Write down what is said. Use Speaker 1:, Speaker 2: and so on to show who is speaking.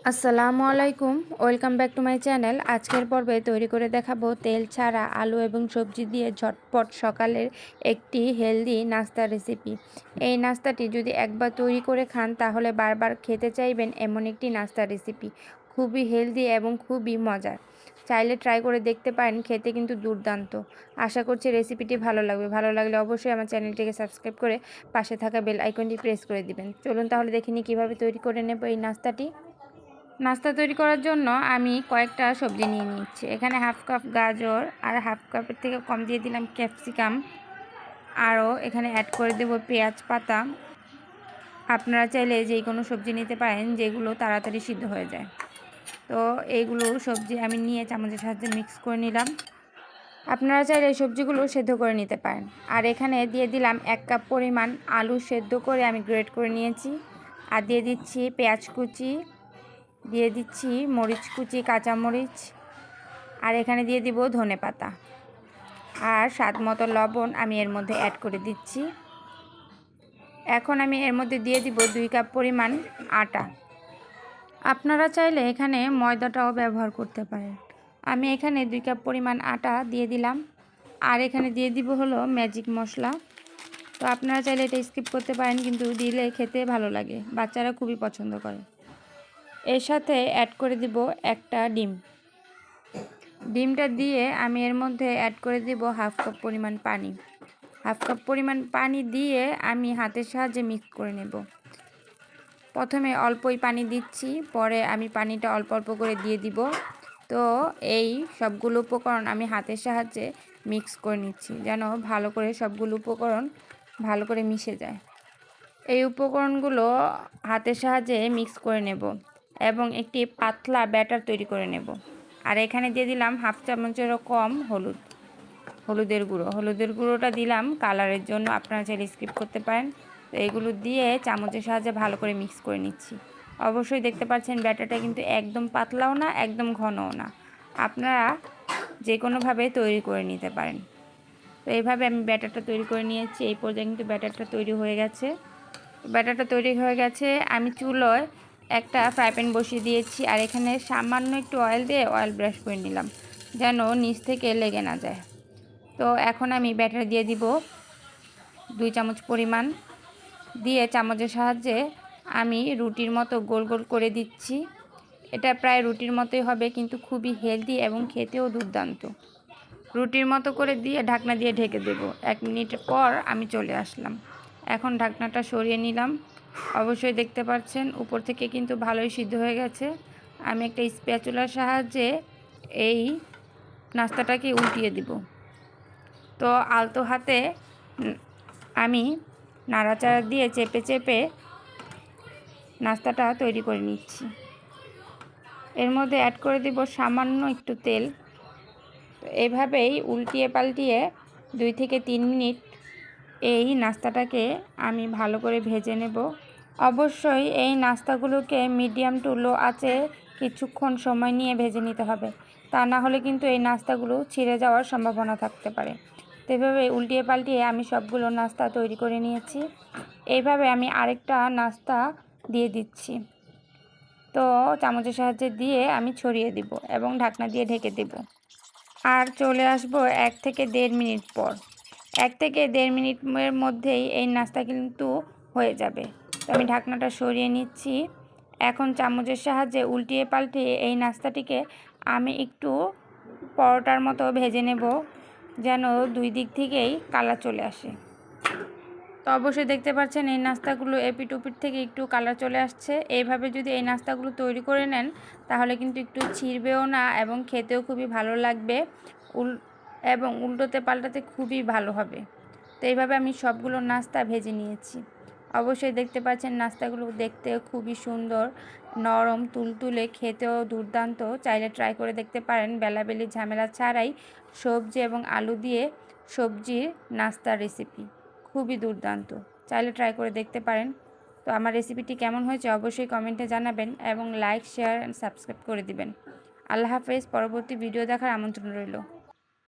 Speaker 1: আসসালামু আলাইকুম, welcome back to my channel. আজকের পর্বে তৈরি করে দেখাবো তেল ছাড়া আলু এবং সবজি দিয়ে ঝটপট সকালের একটি হেলদি নাস্তার রেসিপি। এই নাস্তাটি যদি একবার তৈরি করে খান তাহলে বারবার খেতে চাইবেন এমন একটি নাস্তার রেসিপি। খুবই হেলদি এবং খুবই মজার। চাইলে ট্রাই করে দেখতে পারেন, খেতে কিন্তু দুর্দান্ত। আশা করছি রেসিপিটি ভালো লাগবে। ভালো লাগলে অবশ্যই আমার চ্যানেলটিকে সাবস্ক্রাইব করে পাশে থাকা বেল আইকনটি প্রেস করে দিবেন। চলুন তাহলে দেখে নিই কীভাবে তৈরি করে নেব এই নাস্তাটি। নাস্তা তৈরি করার জন্য আমি কয়েকটা সবজি নিয়ে নিচ্ছি। এখানে হাফ কাপ গাজর আর হাফ কাপের থেকে কম দিয়ে দিলাম ক্যাপসিকাম। আরও এখানে অ্যাড করে দেব পেঁয়াজ পাতা। আপনারা চাইলে যে কোনো সবজি নিতে পারেন যেগুলো তাড়াতাড়ি সিদ্ধ হয়ে যায়। তো এইগুলো সবজি আমি নিয়ে চামচের সাহায্যে মিক্স করে নিলাম। আপনারা চাইলে এই সবজিগুলো সেদ্ধ করে নিতে পারেন। আর এখানে দিয়ে দিলাম 1 কাপ পরিমাণ আলু সেদ্ধ করে আমি গ্রেট করে নিয়েছি। আর দিয়ে দিচ্ছি পেঁয়াজ কুচি, দিয়ে দিচ্ছি মরিচ কুচি, কাঁচামরিচ, আর এখানে দিয়ে দিব ধনেপাতা। আর স্বাদ মতো লবণ আমি এর মধ্যে অ্যাড করে দিচ্ছি। এখন আমি এর মধ্যে দিয়ে দিব 2 কাপ পরিমাণ আটা। আপনারা চাইলে এখানে ময়দাটাও ব্যবহার করতে পারেন। আমি এখানে 2 কাপ পরিমাণ আটা দিয়ে দিলাম। আর এখানে দিয়ে দিব হলো ম্যাজিক মশলা। তো আপনারা চাইলে এটা স্কিপ করতে পারেন, কিন্তু দিলে খেতে ভালো লাগে, বাচ্চারা খুবই পছন্দ করে। এর সাথে অ্যাড করে দিব একটা ডিম। ডিমটা দিয়ে আমি এর মধ্যে অ্যাড করে দিব হাফ কাপ পরিমাণ পানি। হাফ কাপ পরিমাণ পানি দিয়ে আমি হাতের সাহায্যে মিক্স করে নেব। প্রথমে অল্পই পানি দিচ্ছি, পরে আমি পানিটা অল্প অল্প করে দিয়ে দিব। তো এই সবগুলো উপকরণ আমি হাতের সাহায্যে মিক্স করে নিচ্ছি, যেন ভালো করে সবগুলো উপকরণ ভালো করে মিশে যায়। এই উপকরণগুলো হাতের সাহায্যে মিক্স করে নেব এবং একটি পাতলা ব্যাটার তৈরি করে নেব। আর এখানে দিয়ে দিলাম হাফ চামচেরও কম হলুদের গুঁড়ো। হলুদের গুঁড়োটা দিলাম কালারের জন্য, আপনারা চাইলে স্কিপ করতে পারেন। তো এগুলো দিয়ে চামচের সাহায্যে ভালো করে মিক্স করে নিচ্ছি। অবশ্যই দেখতে পাচ্ছেন ব্যাটারটা কিন্তু একদম পাতলাও না, একদম ঘনও না। আপনারা যে কোনোভাবে তৈরি করে নিতে পারেন। তো এইভাবে আমি ব্যাটারটা তৈরি করে নিয়েছি। এই পর্যায়ে কিন্তু ব্যাটারটা তৈরি হয়ে গেছে। ব্যাটারটা তৈরি হয়ে গেছে। আমি চুলোয় একটা ফ্রাই প্যান বসিয়ে দিয়েছি। আর এখানে সামান্য একটু অয়েল দিয়ে অয়েল ব্রাশ করে নিলাম, যেন নিচ থেকে লেগে না যায়। তো এখন আমি ব্যাটার দিয়ে দিব 2 চামচ পরিমাণ, দিয়ে চামচের সাহায্যে আমি রুটির মতো গোল গোল করে দিচ্ছি। এটা প্রায় রুটির মতোই হবে, কিন্তু খুবই হেলদি এবং খেতেও দুর্দান্ত। রুটির মতো করে দিয়ে ঢাকনা দিয়ে ঢেকে দেব। 1 মিনিট পর আমি চলে আসলাম। এখন ঢাকনাটা সরিয়ে নিলাম। অবশ্যই দেখতে পাচ্ছেন উপর থেকে কিন্তু ভালোই সিদ্ধ হয়ে গেছে। আমি একটা স্প্যাচুলার সাহায্যে এই নাস্তাটাকে উল্টিয়ে দিব। তো আলতো হাতে আমি নাড়াচাড়া দিয়ে চেপে চেপে নাস্তাটা তৈরি করে নিচ্ছি। এর মধ্যে অ্যাড করে দিব সামান্য একটু তেল। তো এইভাবেই উল্টিয়ে পাল্টিয়ে 2 থেকে 3 মিনিট এই নাস্তাটাকে আমি ভালো করে ভেজে নেব। অবশ্যই এই নাস্তাগুলোকে মিডিয়াম টু লো আঁচে কিছুক্ষণ সময় নিয়ে ভেজে নিতে হবে, তা না হলে কিন্তু এই নাস্তাগুলো ছিঁড়ে যাওয়ার সম্ভাবনা থাকতে পারে। তো এইভাবে উল্টিয়ে পাল্টিয়ে আমি সবগুলো নাস্তা তৈরি করে নিয়েছি। এইভাবে আমি আরেকটা নাস্তা দিয়ে দিচ্ছি। তো চামচের সাহায্যে দিয়ে আমি ছড়িয়ে দিব এবং ঢাকনা দিয়ে ঢেকে দেব। আর চলে আসব 1 থেকে 1.5 মিনিট পর। 1 থেকে 1.5 মিনিটের মধ্যেই এই নাস্তা কিন্তু হয়ে যাবে। তো আমি ঢাকনাটা সরিয়ে নিচ্ছি। এখন চামচের সাহায্যে উল্টিয়ে পাল্টিয়ে এই নাস্তাটিকে আমি একটু পরোটার মতো ভেজে নেব, যেন 2 দিক থেকেই কালার চলে আসে। তো অবশ্যই দেখতে পাচ্ছেন এই নাস্তাগুলো এপিট ওপিট থেকে একটু কালার চলে আসছে। এইভাবে যদি এই নাস্তাগুলো তৈরি করে নেন তাহলে কিন্তু একটু ছিঁড়বেও না এবং খেতেও খুবই ভালো লাগবে, এবং উল্টোতে পাল্টাতে খুবই ভালো হবে। তো এইভাবে আমি সবগুলো নাস্তা ভেজে নিয়েছি। অবশ্যই দেখতে পাচ্ছেন নাস্তাগুলো দেখতে খুবই সুন্দর, নরম তুলতুলে, খেতেও দুর্দান্ত। চাইলে ট্রাই করে দেখতে পারেন বেলাবেলি ঝামেলা ছাড়াই সবজি এবং আলু দিয়ে সবজির নাস্তার রেসিপি খুবই দুর্দান্ত। চাইলে ট্রাই করে দেখতে পারেন। তো আমার রেসিপিটি কেমন হয়েছে অবশ্যই কমেন্টে জানাবেন এবং লাইক, শেয়ার অ্যান্ড সাবস্ক্রাইব করে দিবেন। আল্লাহ হাফেজ। পরবর্তী ভিডিও দেখার আমন্ত্রণ রইল।